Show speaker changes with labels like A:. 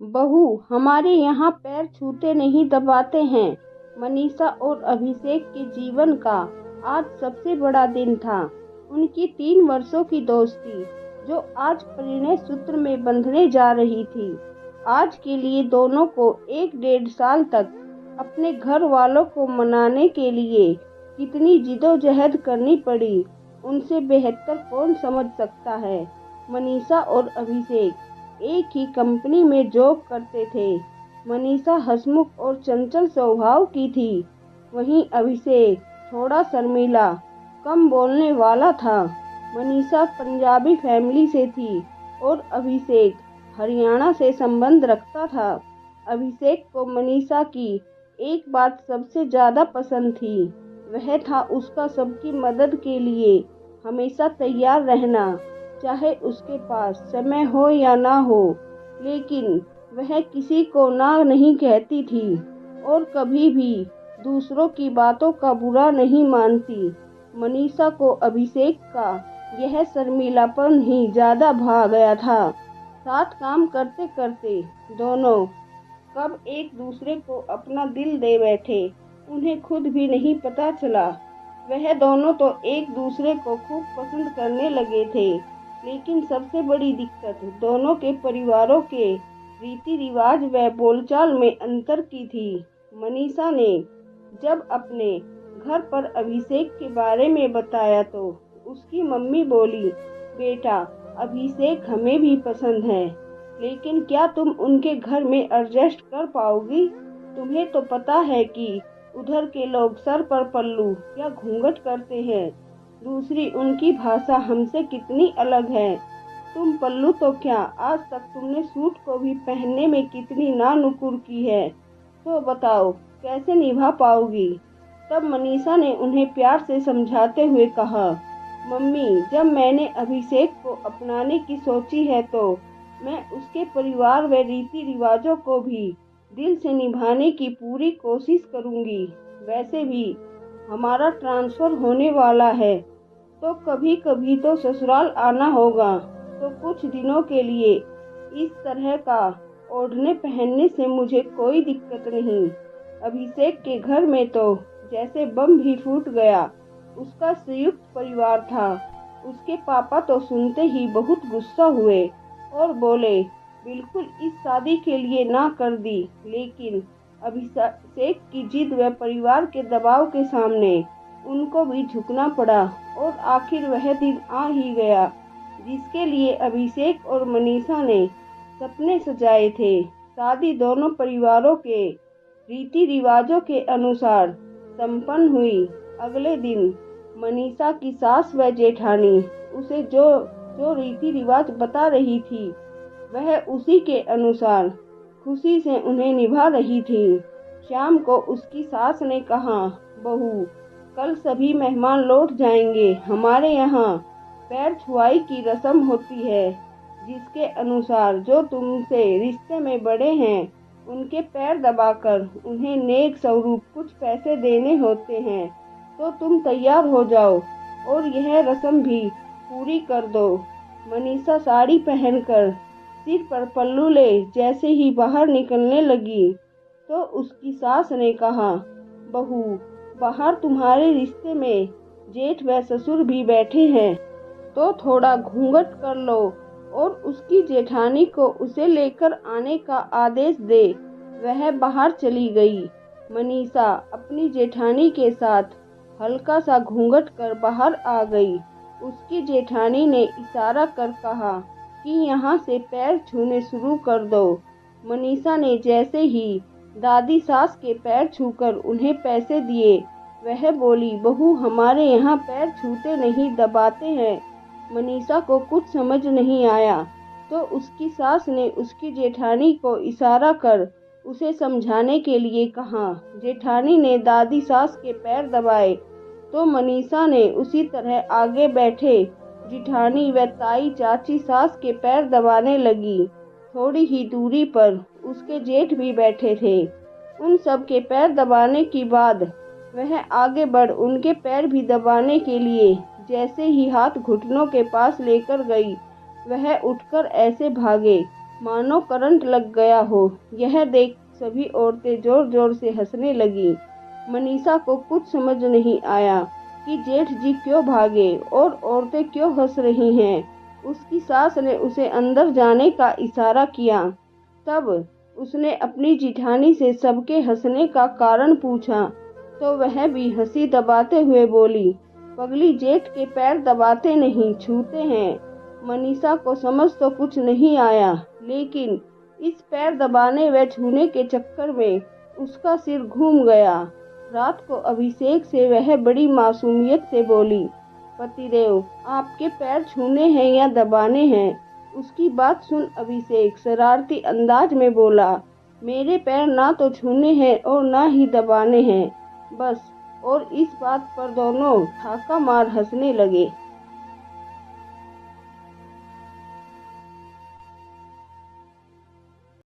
A: बहू हमारे यहाँ पैर छूते नहीं दबाते हैं। मनीषा और अभिषेक के जीवन का आज सबसे बड़ा दिन था। उनकी 3 वर्षों की दोस्ती जो आज परिणय सूत्र में बंधने जा रही थी। आज के लिए दोनों को 1 डेढ़ साल तक अपने घर वालों को मनाने के लिए कितनी जिदोजहद करनी पड़ी, उनसे बेहतर कौन समझ सकता है। मनीषा और अभिषेक एक ही कंपनी में जॉब करते थे। मनीषा हंसमुख और चंचल स्वभाव की थी, वहीं अभिषेक थोड़ा शर्मीला, कम बोलने वाला था। मनीषा पंजाबी फैमिली से थी और अभिषेक हरियाणा से संबंध रखता था। अभिषेक को मनीषा की एक बात सबसे ज़्यादा पसंद थी, वह था उसका सबकी मदद के लिए हमेशा तैयार रहना, चाहे उसके पास समय हो या ना हो। लेकिन वह किसी को ना नहीं कहती थी और कभी भी दूसरों की बातों का बुरा नहीं मानती। मनीषा को अभिषेक का यह शर्मीलापन ही ज़्यादा भा गया था। साथ काम करते करते दोनों कब एक दूसरे को अपना दिल दे बैठे, उन्हें खुद भी नहीं पता चला। वह दोनों तो एक दूसरे को खूब पसंद करने लगे थे, लेकिन सबसे बड़ी दिक्कत दोनों के परिवारों के रीति रिवाज व बोलचाल में अंतर की थी। मनीषा ने जब अपने घर पर अभिषेक के बारे में बताया तो उसकी मम्मी बोली, बेटा अभिषेक हमें भी पसंद है, लेकिन क्या तुम उनके घर में एडजस्ट कर पाओगी? तुम्हें तो पता है कि उधर के लोग सर पर पल्लू या घूंघट करते हैं। दूसरी उनकी भाषा हमसे कितनी अलग है। तुम पल्लू तो क्या, आज तक तुमने सूट को भी पहनने में कितनी नानुकुर की है। तो बताओ कैसे निभा पाओगी? तब मनीषा ने उन्हें प्यार से समझाते हुए कहा, मम्मी जब मैंने अभिषेक को अपनाने की सोची है तो मैं उसके परिवार व रीति रिवाजों को भी दिल से निभाने की पूरी कोशिश करूंगी। वैसे भी हमारा ट्रांसफ़र होने वाला है तो कभी कभी तो ससुराल आना होगा, तो कुछ दिनों के लिए इस तरह का ओढ़ने पहनने से मुझे कोई दिक्कत नहीं। अभिषेक के घर में तो जैसे बम भी फूट गया। उसका संयुक्त परिवार था। उसके पापा तो सुनते ही बहुत गुस्सा हुए और बोले, बिल्कुल इस शादी के लिए ना कर दी। लेकिन अभिषेक की जिद व परिवार के दबाव के सामने उनको भी झुकना पड़ा और आखिर वह दिन आ ही गया जिसके लिए अभिषेक और मनीषा ने सपने सजाए थे। शादी दोनों परिवारों के रीति रिवाजों के अनुसार संपन्न हुई। अगले दिन मनीषा की सास व जेठानी उसे जो जो रीति रिवाज बता रही थी वह उसी के अनुसार खुशी से उन्हें निभा रही थी। शाम को उसकी सास ने कहा, बहू कल सभी मेहमान लौट जाएंगे। हमारे यहाँ पैर छुआई की रस्म होती है, जिसके अनुसार जो तुमसे रिश्ते में बड़े हैं उनके पैर दबाकर उन्हें नेक स्वरूप कुछ पैसे देने होते हैं। तो तुम तैयार हो जाओ और यह रस्म भी पूरी कर दो। मनीषा साड़ी पहनकर सिर पर पल्लू ले जैसे ही बाहर निकलने लगी तो उसकी सास ने कहा, बहू बाहर तुम्हारे रिश्ते में जेठ व ससुर भी बैठे हैं, तो थोड़ा घूंघट कर लो और उसकी जेठानी को उसे लेकर आने का आदेश दे। वह बाहर चली गई। मनीषा अपनी जेठानी के साथ हल्का सा घूंघट कर बाहर आ गई। उसकी जेठानी ने इशारा कर कहा कि यहाँ से पैर छूने शुरू कर दो। मनीषा ने जैसे ही दादी सास के पैर छूकर उन्हें पैसे दिए, वह बोली, बहू हमारे यहाँ पैर छूते नहीं दबाते हैं। मनीषा को कुछ समझ नहीं आया तो उसकी सास ने उसकी जेठानी को इशारा कर उसे समझाने के लिए कहा। जेठानी ने दादी सास के पैर दबाए तो मनीषा ने उसी तरह आगे बैठे जेठानी व ताई चाची सास के पैर दबाने लगी। थोड़ी ही दूरी पर उसके जेठ भी बैठे थे। उन सब के पैर दबाने के बाद वह आगे बढ़ उनके पैर भी दबाने के लिए जैसे ही हाथ घुटनों के पास लेकर गई, वह उठकर ऐसे भागे मानो करंट लग गया हो। यह देख सभी औरतें जोर जोर से हंसने लगीं। मनीषा को कुछ समझ नहीं आया कि जेठ जी क्यों भागे और औरतें क्यों हंस रही हैं। उसकी सास ने उसे अंदर जाने का इशारा किया। तब उसने अपनी जिठानी से सबके हंसने का कारण पूछा तो वह भी हंसी दबाते हुए बोली, पगली जेठ के पैर दबाते नहीं छूते हैं। मनीषा को समझ तो कुछ नहीं आया, लेकिन इस पैर दबाने व छूने के चक्कर में उसका सिर घूम गया। रात को अभिषेक से वह बड़ी मासूमियत से बोली, पतिदेव आपके पैर छूने हैं या दबाने हैं? उसकी बात सुन अभिषेक शरारती अंदाज में बोला, मेरे पैर ना तो छूने हैं और ना ही दबाने हैं, बस। और इस बात पर दोनों ठाका मार हंसने लगे।